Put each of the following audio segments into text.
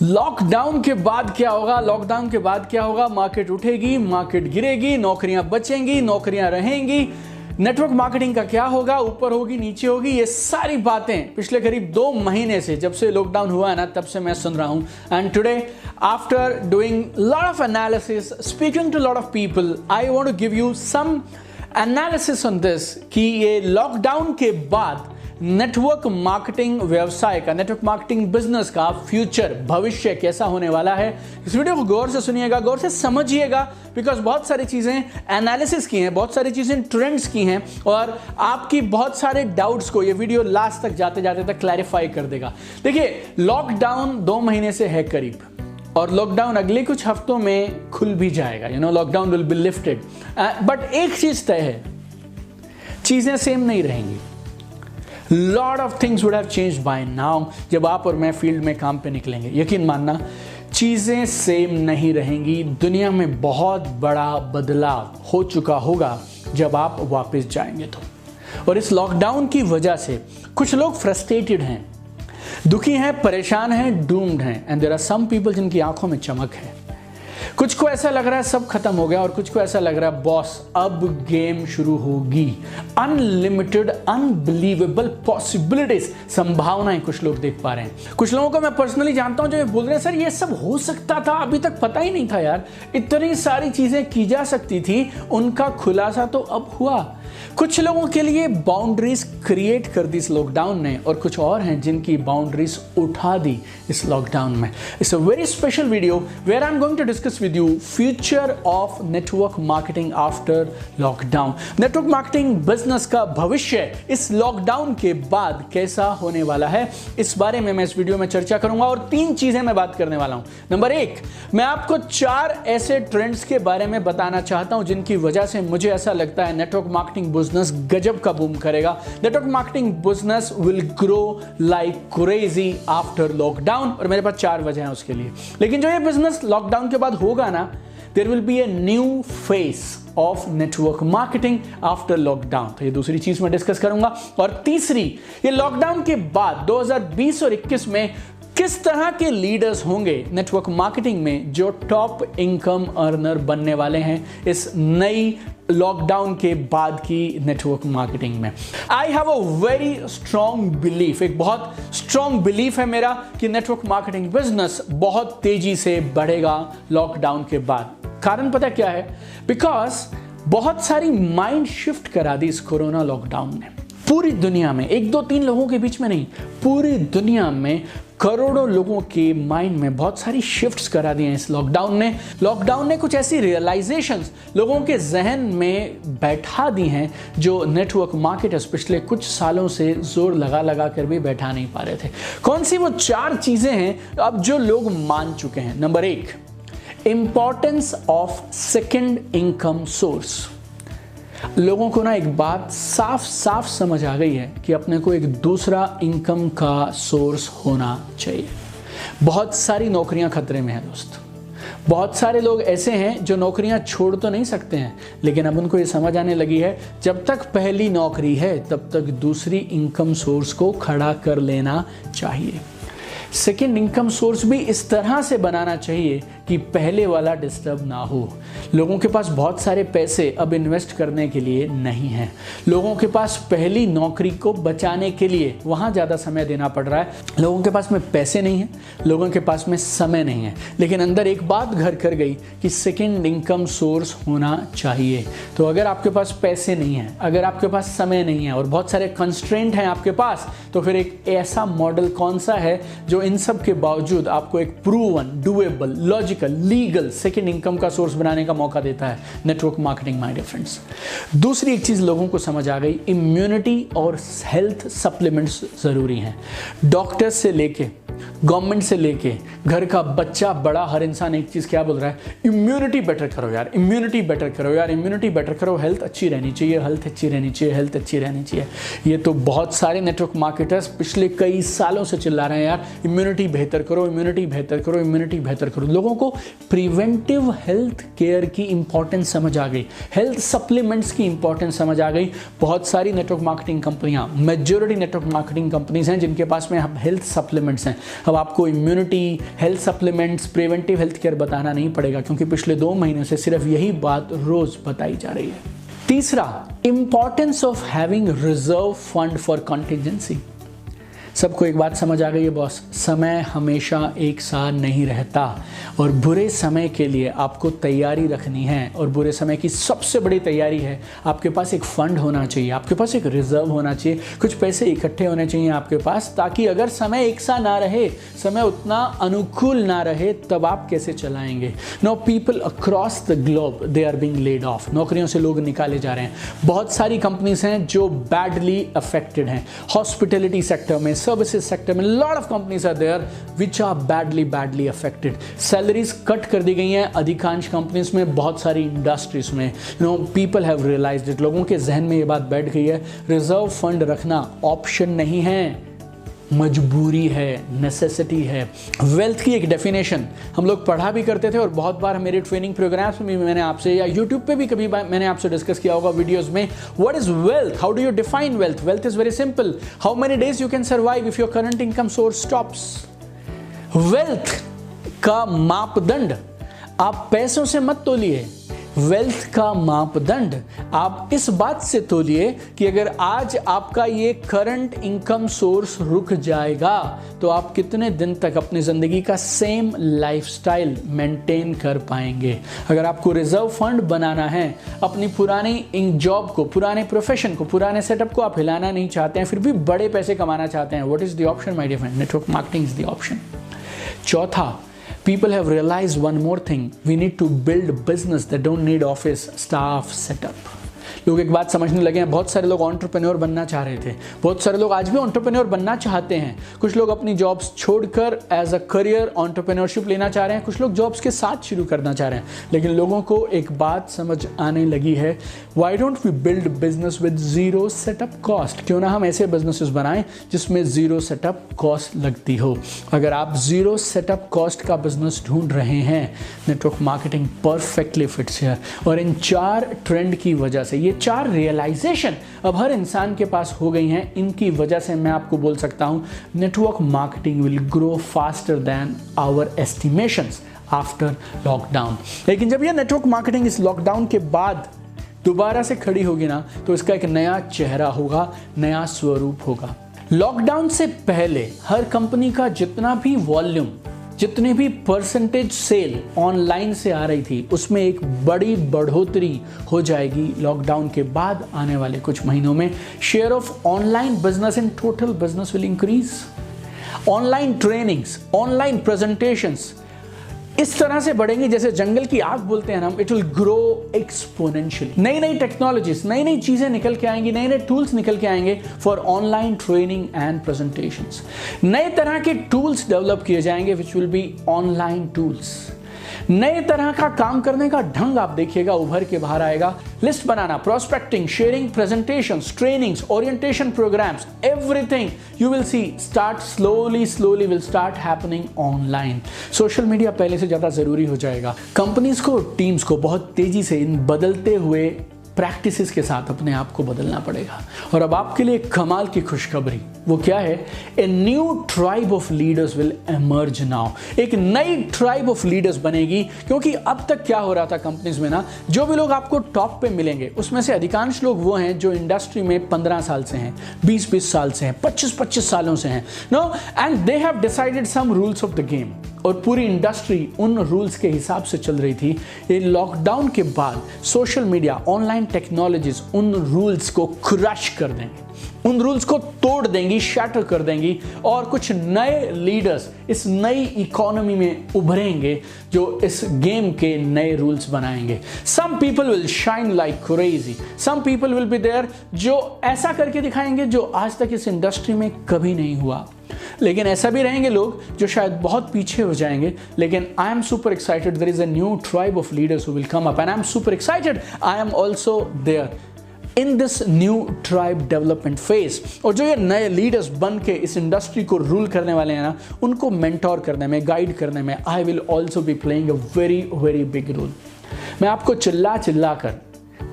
Lockdown के बाद क्या होगा? लॉकडाउन के बाद क्या होगा? मार्केट उठेगी, मार्केट गिरेगी, नौकरियां बचेंगी, नौकरियां रहेंगी, नेटवर्क मार्केटिंग का क्या होगा? ऊपर होगी, नीचे होगी। ये सारी बातें पिछले करीब 2 महीने से, जब से लॉकडाउन हुआ है ना, तब से मैं सुन रहा हूं। And today after doing lot of analysis, speaking to lot of people, I want to give you some analysis on this कि ये लॉकडाउन के बाद नेटवर्क मार्केटिंग व्यवसाय का, नेटवर्क मार्केटिंग बिजनेस का फ्यूचर, भविष्य कैसा होने वाला है। इस वीडियो को गौर से सुनिएगा, गौर से समझिएगा, बिकॉज बहुत सारी चीजें एनालिसिस की हैं, बहुत सारी चीजें ट्रेंड्स की हैं और आपकी बहुत सारे डाउट्स को ये वीडियो लास्ट तक जाते जाते तक क्लैरिफाई कर देगा। देखिए, लॉकडाउन 2 महीने से है करीब, और लॉकडाउन अगले कुछ हफ्तों में खुल भी जाएगा। Lockdown will be lifted, but एक चीज तय है, चीजें सेम नहीं रहेंगी। Lot of things would have changed by now. जब आप और मैं फील्ड में काम पे निकलेंगे, यकीन मानना चीजें सेम नहीं रहेंगी। दुनिया में बहुत बड़ा बदलाव हो चुका होगा जब आप वापस जाएंगे तो। और इस लॉकडाउन की वजह से कुछ लोग फ्रस्ट्रेटेड हैं, दुखी हैं, परेशान हैं, डूम्ड हैं, and there are some people जिनकी आंखों में चमक है। कुछ को ऐसा लग रहा है सब खत्म हो गया, और कुछ को ऐसा लग रहा है बॉस अब गेम शुरू होगी। अनलिमिटेड, अनबिलीवेबल पॉसिबिलिटीज, संभावनाएं कुछ लोग देख पा रहे हैं। कुछ लोगों को मैं पर्सनली जानता हूं जो बोल रहे हैं, सर ये सब हो सकता था, अभी तक पता ही नहीं था यार, इतनी सारी चीजें की जा सकती थी, उनका खुलासा तो अब हुआ। कुछ लोगों के लिए बाउंड्रीज क्रिएट कर दी इस लॉकडाउन ने, और कुछ और हैं जिनकी बाउंड्रीज उठा दी इस लॉकडाउन में। It's a very special video where I am going to discuss with you future of network marketing after lockdown. Network marketing business का भविष्य इस लॉकडाउन के बाद कैसा होने वाला है, इस बारे में मैं इस वीडियो में चर्चा करूंगा। और 3 चीजें मैं बात करने वाला हूं। नंबर 1, मैं आपको 4 ऐसे ट्रेंड्स के बारे में बताना चाहता हूं जिनकी वजह से मुझे ऐसा लगता है नेटवर्क मार्केटिंग बिजनेस गजब का बूम करेगा। Network marketing business will grow like crazy after lockdown, और मेरे पास 4 वजह हैं उसके लिए। लेकिन जो ये बिजनेस लॉकडाउन के बाद होगा ना, there will be a new face of network marketing after lockdown. तो ये दूसरी चीज मैं डिस्कस करूंगा। और तीसरी, ये लॉकडाउन के बाद 2020 और 21 में किस तरह के लीडर्स होंगे नेटवर्क मार्केटिंग में जो टॉप इनकम अर्नर बनने वाले हैं इस नई लॉकडाउन के बाद की नेटवर्क मार्केटिंग में। I have a very strong belief, एक बहुत स्ट्रॉन्ग बिलीफ है मेरा कि नेटवर्क मार्केटिंग बिजनेस बहुत तेजी से बढ़ेगा लॉकडाउन के बाद। कारण पता क्या है? बिकॉज बहुत सारी माइंड शिफ्ट करा दी इस कोरोना लॉकडाउन ने पूरी दुनिया में। 1, 2, 3 लोगों के बीच में नहीं, पूरी दुनिया में करोड़ों लोगों के माइंड में बहुत सारी शिफ्ट्स करा दी हैं इस लॉकडाउन ने। लॉकडाउन ने कुछ ऐसी रियलाइजेशंस लोगों के जहन में बैठा दी हैं जो नेटवर्क मार्केटर्स पिछले कुछ सालों से जोर लगा लगा कर भी बैठा नहीं पा रहे थे। कौन सी वो 4 चीजें हैं अब जो लोग मान चुके हैं? Number 1, importance of second income source. लोगों को ना एक बात साफ साफ समझ आ गई है कि अपने को एक दूसरा इनकम का सोर्स होना चाहिए। बहुत सारी नौकरियां खतरे में हैं दोस्त। बहुत सारे लोग ऐसे हैं जो नौकरियां छोड़ तो नहीं सकते हैं, लेकिन अब उनको ये समझ आने लगी है जब तक पहली नौकरी है तब तक दूसरी इनकम सोर्स को खड़ा कर लेना चाहिए। सेकेंड इनकम सोर्स भी इस तरह से बनाना चाहिए कि पहले वाला डिस्टर्ब ना हो। लोगों के पास बहुत सारे पैसे अब इन्वेस्ट करने के लिए नहीं हैं। लोगों के पास पहली नौकरी को बचाने के लिए वहाँ ज़्यादा समय देना पड़ रहा है। लोगों के पास में पैसे नहीं हैं, लोगों के पास में समय नहीं है, लेकिन अंदर एक बात घर कर गई कि सेकेंड इनकम सोर्स होना चाहिए। तो अगर आपके पास पैसे नहीं हैं, अगर आपके पास समय नहीं है और बहुत सारे कंस्ट्रेंट हैं आपके पास, तो फिर एक ऐसा मॉडल कौन सा है जो इन सब के बावजूद आपको एक proven, doable, logical, legal second income का सोर्स बनाने का मौका देता है? Network marketing my dear friends. दूसरी एक चीज लोगों को समझ आ गई, इम्यूनिटी और हेल्थ सप्लीमेंट्स जरूरी हैं। डॉक्टर से लेके, गवर्नमेंट से लेके, घर का बच्चा बड़ा, हर इंसान एक चीज क्या बोल रहा है? इम्यूनिटी बेटर करो यार, इम्यूनिटी बेटर करो यार, इम्यूनिटी बेटर करो, हेल्थ अच्छी रहनी चाहिए, हेल्थ अच्छी रहनी चाहिए, हेल्थ अच्छी रहनी चाहिए। ये तो बहुत सारे नेटवर्क मार्केटर्स पिछले कई सालों से चिल्ला रहे हैं यार, इम्यूनिटी बेहतर करो, इम्यूनिटी बेहतर करो, इम्यूनिटी बेहतर करो। लोगों को प्रिवेंटिव हेल्थ केयर की इंपॉर्टेंस समझ आ गई, हेल्थ सप्लीमेंट्स की इंपॉर्टेंस समझ आ गई। बहुत सारी नेटवर्क मार्केटिंग कंपनियां, मेजॉरिटी नेटवर्क मार्केटिंग कंपनीज हैं जिनके पास में हेल्थ सप्लीमेंट्स हैं। अब आपको immunity, health supplements, preventive health care बताना नहीं पड़ेगा, क्योंकि पिछले 2 महीनों से सिर्फ यही बात रोज बताई जा रही है। तीसरा, importance of having reserve fund for contingency. सबको एक बात समझ आ गई है बॉस, समय हमेशा एक साथ नहीं रहता और बुरे समय के लिए आपको तैयारी रखनी है। और बुरे समय की सबसे बड़ी तैयारी है आपके पास एक फंड होना चाहिए, आपके पास एक रिजर्व होना चाहिए, कुछ पैसे इकट्ठे होने चाहिए आपके पास, ताकि अगर समय एक सा ना रहे, समय उतना अनुकूल ना रहे, तब आप कैसे चलाएंगे। No people across the globe they are being laid off. नौकरियों से लोग निकाले जा रहे हैं। बहुत सारी कंपनीज हैं जो बैडली अफेक्टेड हैं। हॉस्पिटैलिटी सेक्टर में, सर्विसेज सेक्टर में lot of companies are there which are badly affected. Salaries cut कर दी गई हैं अधिकांश कंपनीज में, बहुत सारी इंडस्ट्रीज में। पीपल हैव रियलाइज्ड इट, लोगों के जहन में ये बात बैठ गई है, रिजर्व फंड रखना ऑप्शन नहीं है, मजबूरी है, नेसेसिटी है। वेल्थ की एक डेफिनेशन हम लोग पढ़ा भी करते थे और बहुत बार मेरे ट्रेनिंग प्रोग्राम्स में भी मैंने आपसे, या यूट्यूब पे भी कभी मैंने आपसे डिस्कस किया होगा वीडियोस में, what is wealth, how do you define wealth. Wealth is very simple, how many days you can survive if your current income source stops. Wealth का मापदंड आप पैसों से मत तोलिए, वेल्थ का मापदंड आप इस बात से तोलिए कि अगर आज आपका ये करंट इनकम सोर्स रुक जाएगा तो आप कितने दिन तक अपनी जिंदगी का सेम लाइफस्टाइल मेंटेन कर पाएंगे। अगर आपको रिजर्व फंड बनाना है, अपनी पुरानी जॉब को, पुराने प्रोफेशन को, पुराने सेटअप को आप हिलाना नहीं चाहते हैं, फिर भी बड़े पैसे कमाना चाहते हैं, what is the option my dear friend? Network marketing is the option. चौथा, people have realized one more thing, we need to build business that don't need office staff setup। लोग एक बात समझने लगे हैं, बहुत सारे लोग एंटरप्रेन्योर बनना चाह रहे थे, बहुत सारे लोग आज भी एंटरप्रेन्योर बनना चाहते हैं। कुछ लोग अपनी जॉब्स छोड़कर एज अ करियर एंटरप्रेन्योरशिप लेना चाह रहे हैं, कुछ लोग जॉब्स के साथ शुरू करना चाह रहे हैं। लेकिन लोगों को एक बात समझ आने लगी है, why don't we build business with zero setup cost. क्यों ना हम ऐसे बिजनेसेस बनाएं जिसमें जीरो सेटअप कॉस्ट लगती हो। अगर आप जीरो सेटअप कॉस्ट का बिजनेस ढूंढ रहे हैं, network marketing perfectly fits here. और इन 4 ट्रेंड की वजह से, ये 4 रियलाइजेशन अब हर इंसान के पास हो गई हैं, इनकी वजह से मैं आपको बोल सकता हूं network marketing will grow faster than our estimations after lockdown. लेकिन जब ये नेटवर्क मार्केटिंग इस लॉकडाउन के बाद दोबारा से खड़ी होगी ना, तो इसका एक नया चेहरा होगा, नया स्वरूप होगा। लॉकडाउन से पहले हर कंपनी का जितना भी वॉल्यूम, जितनी भी परसेंटेज सेल ऑनलाइन से आ रही थी, उसमें एक बड़ी बढ़ोतरी हो जाएगी लॉकडाउन के बाद आने वाले कुछ महीनों में। Share of online business in total business will increase. Online trainings, online presentations इस तरह से बढ़ेंगे जैसे जंगल की आग बोलते हैं हम, इट विल ग्रो एक्सपोनेंशियली। नई नई टेक्नोलॉजीज, नई नई चीजें निकल के आएंगी, नए नए टूल्स निकल के आएंगे for online training and presentations. नए तरह के टूल्स डेवलप किए जाएंगे which will be online tools. नए तरह का काम करने का ढंग आप देखिएगा उभर के बाहर आएगा। लिस्ट बनाना, prospecting, sharing, presentations, trainings, orientation programmes, everything you will see start slowly will start happening online. Social media पहले से ज्यादा जरूरी हो जाएगा। कंपनीज को, टीम्स को बहुत तेजी से इन बदलते हुए प्रैक्टिसेस के साथ अपने आप को बदलना पड़ेगा। और अब आपके लिए कमाल की खुशखबरी, वो क्या है? A new tribe of leaders will emerge now. एक नई ट्राइब ऑफ लीडर्स बनेगी, क्योंकि अब तक क्या हो रहा था कंपनीज में ना, जो भी लोग आपको टॉप पे मिलेंगे उसमें से अधिकांश लोग वो हैं जो इंडस्ट्री में 15 साल से हैं, 20-20 साल से हैं, 25-25 सालों से हैं। No, and they have decided some rules of the game, और पूरी इंडस्ट्री उन रूल्स के हिसाब से चल रही थी। ये लॉकडाउन के बाद सोशल मीडिया, ऑनलाइन टेक्नोलॉजीज उन रूल्स को क्रश कर देंगे, उन रूल्स को तोड़ देंगी, शैटर कर देंगी, और कुछ नए लीडर्स इस नई इकोनॉमी में उभरेंगे जो इस गेम के नए रूल्स बनाएंगे। Some people will shine like crazy, some people will be there जो ऐसा करके दिखाएंगे जो आज तक इस इंडस्ट्री में कभी नहीं हुआ। लेकिन ऐसा भी रहेंगे लोग जो शायद बहुत पीछे हो जाएंगे। लेकिन I am super excited, there is a new tribe of leaders who will come up and I am super excited, I am also there in this new tribe development phase. और जो ये नए लीडर्स बन के इस industry को rule करने वाले हैं ना, उनको मेंटोर करने में, गाइड करने में I will also be playing a very very big role. मैं आपको चिल्ला कर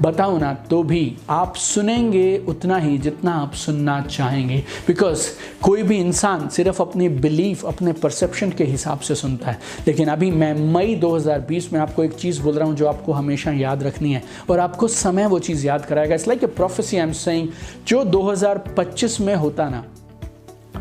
बताऊं ना तो भी आप सुनेंगे उतना ही जितना आप सुनना चाहेंगे, बिकॉज कोई भी इंसान सिर्फ अपनी बिलीफ, अपने परसेप्शन के हिसाब से सुनता है। लेकिन अभी मैं मई 2020 में आपको एक चीज़ बोल रहा हूं जो आपको हमेशा याद रखनी है और आपको समय वो चीज़ याद कराएगा। It's like a prophecy I am saying, जो 2025 में होता ना,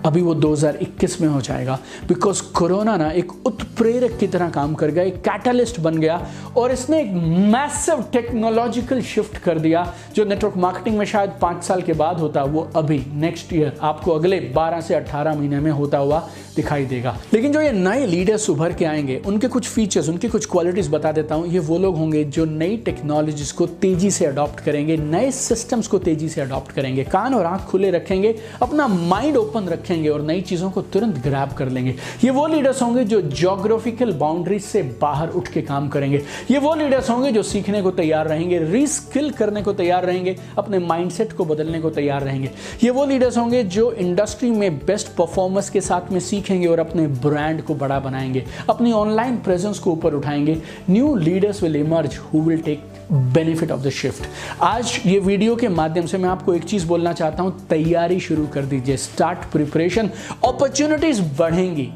अभी वो 2021 में हो जाएगा, बिकॉज कोरोना ना एक उत्प्रेरक की तरह काम कर गया, एक कैटलिस्ट बन गया और इसने एक मैसिव टेक्नोलॉजिकल शिफ्ट कर दिया। जो नेटवर्क मार्केटिंग में शायद 5 साल के बाद होता, वो अभी नेक्स्ट ईयर आपको अगले 12 से 18 महीने में होता हुआ दिखाई देगा। लेकिन जो ये नए लीडर्स उभर के आएंगे, उनके कुछ फीचर्स, उनकी कुछ क्वालिटीज बता देता हूं। ये वो लोग होंगे जो नई टेक्नोलॉजीज को तेजी से अडॉप्ट करेंगे, नए सिस्टम्स को तेजी से अडॉप्ट करेंगे, कान और आंख खुले रखेंगे, अपना माइंड ओपन रखेंगे और नई चीजों को तुरंत ग्रैब कर लेंगे। ये वो लीडर्स होंगे जो ज्योग्राफिकल बाउंड्रीज से बाहर उठ के काम करेंगे। ये वो लीडर्स होंगे जो सीखने को तैयार रहेंगे, रीस्किल करने को तैयार रहेंगे, अपने माइंडसेट को बदलने को तैयार रहेंगे। ये वो लीडर्स होंगे जो इंडस्ट्री में बेस्ट परफॉर्मर्स के साथ में सीखेंगे और अपने ब्रांड को बड़ा बनाएंगे, अपनी ऑनलाइन प्रेजेंस को ऊपर उठाएंगे। New leaders will emerge who will take benefit of the shift. आज ये वीडियो के माध्यम से मैं आपको एक चीज बोलना चाहता हूं, तैयारी शुरू कर दीजिए, स्टार्ट प्रिपरेशन। अपॉर्चुनिटीज बढ़ेंगी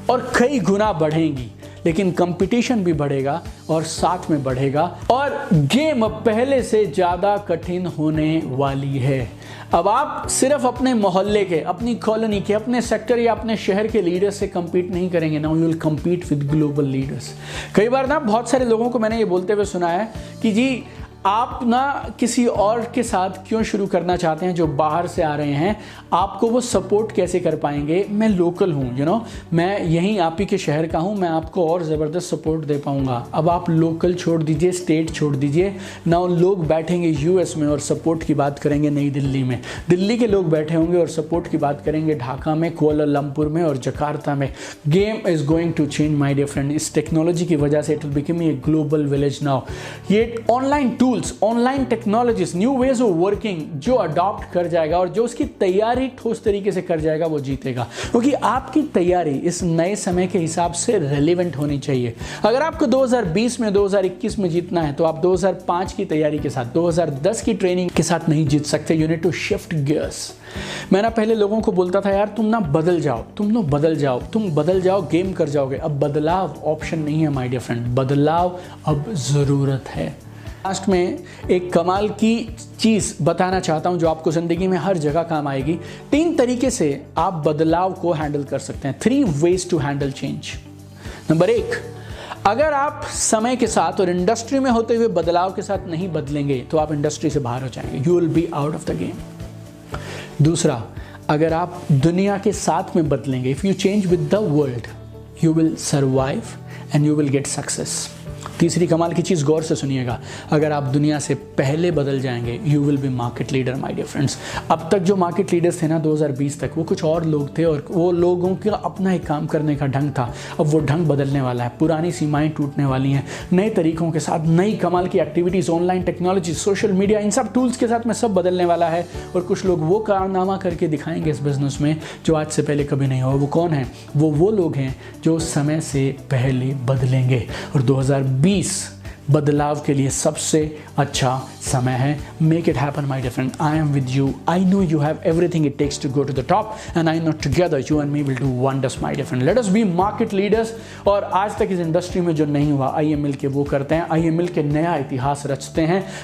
और कई गुना बढ़ेंगी, लेकिन कंपटीशन भी बढ़ेगा और साथ में बढ़ेगा और गेम पहले से ज्यादा कठिन होने वाली है। अब आप सिर्फ अपने मोहल्ले के, अपनी कॉलोनी के, अपने सेक्टर या अपने शहर के लीडर्स से compete नहीं करेंगे, now you will compete with global leaders. कई बार ना बहुत सारे लोगों को मैंने ये बोलते हुए सुना है कि जी आप ना किसी और के साथ क्यों शुरू करना चाहते हैं जो बाहर से आ रहे हैं, आपको वो सपोर्ट कैसे कर पाएंगे? मैं लोकल हूँ, यू नो, मैं यहीं आप ही के शहर का हूँ, मैं आपको और ज़बरदस्त सपोर्ट दे पाऊँगा। अब आप लोकल छोड़ दीजिए, स्टेट छोड़ दीजिए, नाउ लोग बैठेंगे यूएस में और सपोर्ट की बात करेंगे नई दिल्ली में, दिल्ली के लोग बैठे होंगे और सपोर्ट की बात करेंगे ढाका में, कुआलालंपुर में और जकार्ता में। Game is going to change my dear friend. इस टेक्नोलॉजी की वजह से it will become a global village now. ये online online technologies, new ways of working जो अडॉप्ट कर जाएगा और जो उसकी तैयारी ठोस तरीके से कर जाएगा वो जीतेगा, क्योंकि आपकी तैयारी इस नए समय के हिसाब से रेलेवेंट होनी चाहिए। अगर आपको 2020 में 2021 में जीतना है तो आप 2005 की तैयारी के साथ, 2010 की ट्रेनिंग के साथ नहीं जीत सकते। You need to shift gears. मैं ना पहले लोगों को बोलता था यार तुम ना बदल जाओ, तुम लोग बदल जाओ, तुम बदल जाओ, गेम कर जाओगे। अब बदलाव ऑप्शन नहीं है माय डियर फ्रेंड, बदलाव अब ज़रूरत है। लास्ट में एक कमाल की चीज़ बताना चाहता हूं जो आपको ज़िंदगी में हर जगह काम आएगी। 3 तरीके से आप बदलाव को हैंडल कर सकते हैं। 3 ways to handle change. Number 1, अगर आप समय के साथ और इंडस्ट्री में होते हुए बदलाव के साथ नहीं बदलेंगे तो आप इंडस्ट्री से बाहर हो जाएंगे, you will be out of the game. दूसरा, अगर आप दुनिया के साथ में बदलेंगे, if you change with the world, you will survive and you will get success. तीसरी कमाल की चीज़ गौर से सुनिएगा, अगर आप दुनिया से पहले बदल जाएंगे, you will be market leader my dear friends. अब तक जो मार्केट लीडर्स थे ना 2020 तक, वो कुछ और लोग थे और वो लोगों का अपना एक काम करने का ढंग था। अब वो ढंग बदलने वाला है, पुरानी सीमाएं टूटने वाली हैं, नए तरीकों के साथ नई कमाल की activities, online technology, social media, इन सब टूल्स के साथ में सब बदलने वाला है। और कुछ लोग वो कारनामा करके दिखाएंगे इस बिज़नेस में जो आज से पहले कभी नहीं हुआ। वो कौन है? वो लोग हैं जो समय से पहले बदलेंगे। और 2020 बदलाव के लिए सबसे अच्छा समय है। Make it happen my dear friend, I am with you, I know you have everything it takes to go to the top and I know together you and me will do wonders my dear friend. Let us be market leaders. और आज तक इस industry में जो नहीं हुआ, IML के वो करते हैं, IML के नया इतिहास रचते हैं।